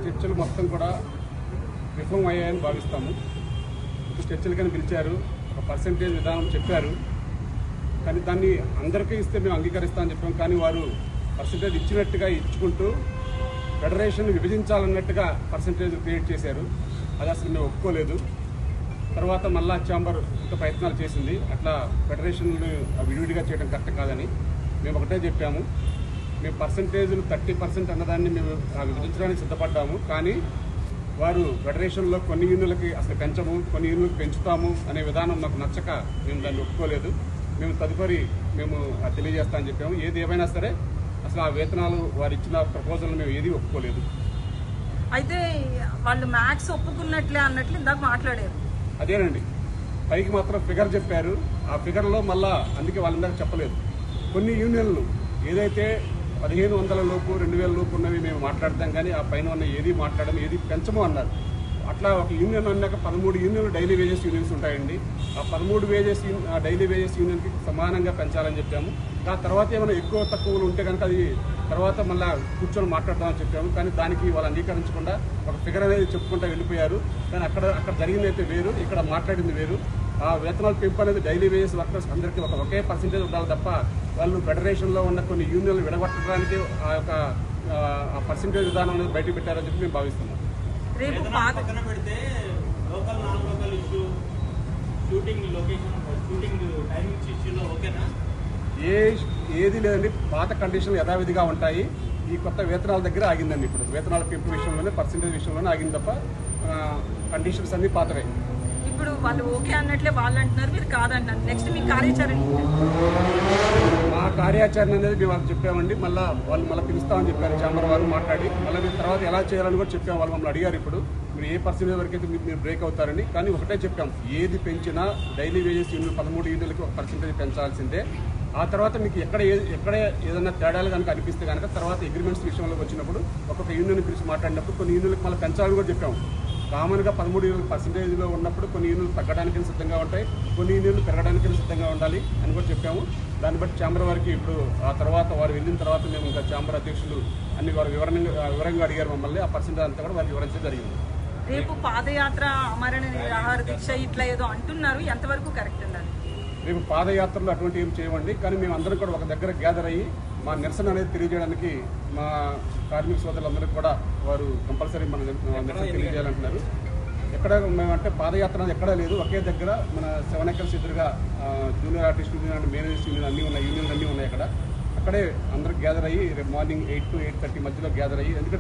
చర్చలు మొత్తం కూడా విఫలం అయ్యాయని భావిస్తాము. చర్చలు కానీ పిలిచారు, ఒక పర్సెంటేజ్ విధానం చెప్పారు, కానీ దాన్ని అందరికీ ఇస్తే మేము అంగీకరిస్తామని చెప్పాము. కానీ వారు పర్సెంటేజ్ ఇచ్చినట్టుగా ఇచ్చుకుంటూ ఫెడరేషన్ విభజించాలన్నట్టుగా పర్సెంటేజ్ క్రియేట్ చేశారు. అది అసలు మేము ఒప్పుకోలేదు. తర్వాత మళ్ళా ఛాంబర్ ఇంకా ప్రయత్నాలు చేసింది. అట్లా ఫెడరేషన్లు విడివిడిగా చేయడం కరెక్ట్ కాదని మేము ఒకటే చెప్పాము. మేము పర్సెంటేజ్లు 30% అన్నదాన్ని మేము విభజించడానికి సిద్ధపడ్డాము. కానీ వారు ఫెడరేషన్లో కొన్ని యూనియన్లకి అసలు పెంచము, కొన్ని యూనియన్లకు పెంచుతాము అనే విధానం మాకు నచ్చక మేము దాన్ని ఒప్పుకోలేదు. మేము తదుపరి మేము తెలియజేస్తామని చెప్పాము. ఏది ఏమైనా సరే అసలు ఆ వేతనాలు వారు ఇచ్చిన ప్రపోజల్ మేము ఏది ఒప్పుకోలేదు. అయితే వాళ్ళు మ్యాక్స్ ఒప్పుకున్నట్లే అన్నట్లు ఇందాక మాట్లాడారు. అదేనండి, పైకి మాత్రం ఫిగర్ చెప్పారు. ఆ ఫిగర్లో మళ్ళా అందుకే వాళ్ళందరికీ చెప్పలేదు. కొన్ని యూనియన్లు ఏదైతే 1500 లోపు 2000 లోపు ఉన్నవి మేము మాట్లాడతాం, కానీ ఆ పైన ఉన్న ఏది మాట్లాడము, ఏది పెంచము అన్నారు. అట్లా ఒక యూనియన్ అన్నాక 13 యూనియన్లు డైలీ వేజెస్ యూనియన్స్ ఉంటాయండి. ఆ 13 డైలీ వేజెస్ యూనియన్కి సమానంగా పెంచాలని చెప్పాము. ఆ తర్వాత ఏమైనా ఎక్కువ తక్కువలు ఉంటే కనుక అది తర్వాత మళ్ళీ కూర్చొని మాట్లాడదామని చెప్పాము. కానీ దానికి వాళ్ళు అంగీకరించకుండా ఒక ఫిగర్ అనేది చెప్పుకుంటూ వెళ్ళిపోయారు. కానీ అక్కడ జరిగింది అయితే వేరు, ఇక్కడ మాట్లాడింది వేరు. ఆ వేతనాల పెంపు అనేది డైలీ వేజెస్ వర్కర్స్ అందరికీ ఒకే పర్సెంటేజ్ ఉండాలి తప్ప వాళ్ళు ఫెడరేషన్లో ఉన్న కొన్ని యూనియన్లు విడగొట్టడానికి ఆ యొక్క పర్సెంటేజ్ విధానం అనేది బయట పెట్టారని చెప్పి మేము భావిస్తున్నాం. రేపు పక్కన పెడితే local non local issue, shooting location, shooting timings ఇష్యూలో ఓకేనా? ఏది లేదండి, పాత కండిషన్లు యథావిధిగా ఉంటాయి. ఈ కొత్త వేతనాల దగ్గర ఆగిందండి. ఇప్పుడు వేతనాల పెంపు విషయంలోనే పర్సెంటేజ్ విషయంలోనే ఆగింది తప్ప కండిషన్స్ అన్ని పాతవే. ఇప్పుడు వాళ్ళు ఓకే అన్నట్లే వాళ్ళు అంటున్నారు, మీరు కాదంటున్నారు. నెక్స్ట్ మీ కార్యాచరణ? మా కార్యాచరణ అనేది మేము వాళ్ళకి చెప్పామండి. వాళ్ళు పిలుస్తామని చెప్పారు ఛాంబర్ వారు మాట్లాడి. మళ్ళీ మేము తర్వాత ఎలా చేయాలని కూడా చెప్పాము. వాళ్ళు మమ్మల్ని అడిగారు, ఇప్పుడు మీరు ఏ పర్సెంటేజ్ వరకు అయితే మీరు బ్రేక్ అవుతారని. కానీ ఒకటే చెప్పాం, ఏది పెంచినా డైలీ వేజెస్ యూనియన్ 13 యూనియన్లకి ఒక పర్సెంటేజ్ పెంచాల్సిందే. ఆ తర్వాత మీకు ఎక్కడ ఏదైనా తేడాలు కనుక అనిపిస్తే కనుక తర్వాత అగ్రిమెంట్స్ విషయంలోకి వచ్చినప్పుడు ఒక్కొక్క యూనియన్ పిలిచి మాట్లాడినప్పుడు కొన్ని యూనియన్లకు మళ్ళీ పెంచాలని కూడా చెప్పాము. కామన్గా 13 యూనియన్లు పర్సెంటేజ్లో ఉన్నప్పుడు కొన్ని యూనియన్లు తగ్గడానికి సిద్ధంగా ఉంటాయి, కొన్ని యూనియన్లు పెరగడానికి సిద్ధంగా ఉండాలి అని కూడా చెప్పాము. దాన్ని బట్టి ఛాంబర్ వారికి ఇప్పుడు ఆ తర్వాత వారు వెళ్ళిన తర్వాత మేము ఇంకా ఛాంబర్ అధ్యక్షులు అన్ని వారు వివరంగా అడిగారు మమ్మల్ని. ఆ పర్సెంటేజ్ అంతా కూడా వారికి వివరించడం జరిగింది. రేపు పాదయాత్ర, అమరణ నిరాహార దీక్ష ఇట్లా ఏదో అంటున్నారు, ఎంతవరకు కరెక్ట్ ఉండాలి? రేపు పాదయాత్రలు అటువంటి ఏం చేయమండి. కానీ మేము అందరం కూడా ఒక దగ్గర గ్యాదర్ అయ్యి మా నిరసన అనేది తెలియజేయడానికి మా కార్మిక సోదరులందరికీ కూడా వారు కంపల్సరీ మన నిరసన తెలియజేయాలంటున్నారు. ఎక్కడ మేమంటే పాదయాత్ర అనేది ఎక్కడా లేదు, ఒకే దగ్గర మన 7 acres ఎదురుగా junior artist union and managers union అన్నీ ఉన్నాయి, యూనియన్లు అన్నీ ఉన్నాయి. అక్కడే అందరూ గ్యాదర్ అయ్యి రేపు మార్నింగ్ 8 to 8:30 మధ్యలో గ్యాదర్ అయ్యి, ఎందుకంటే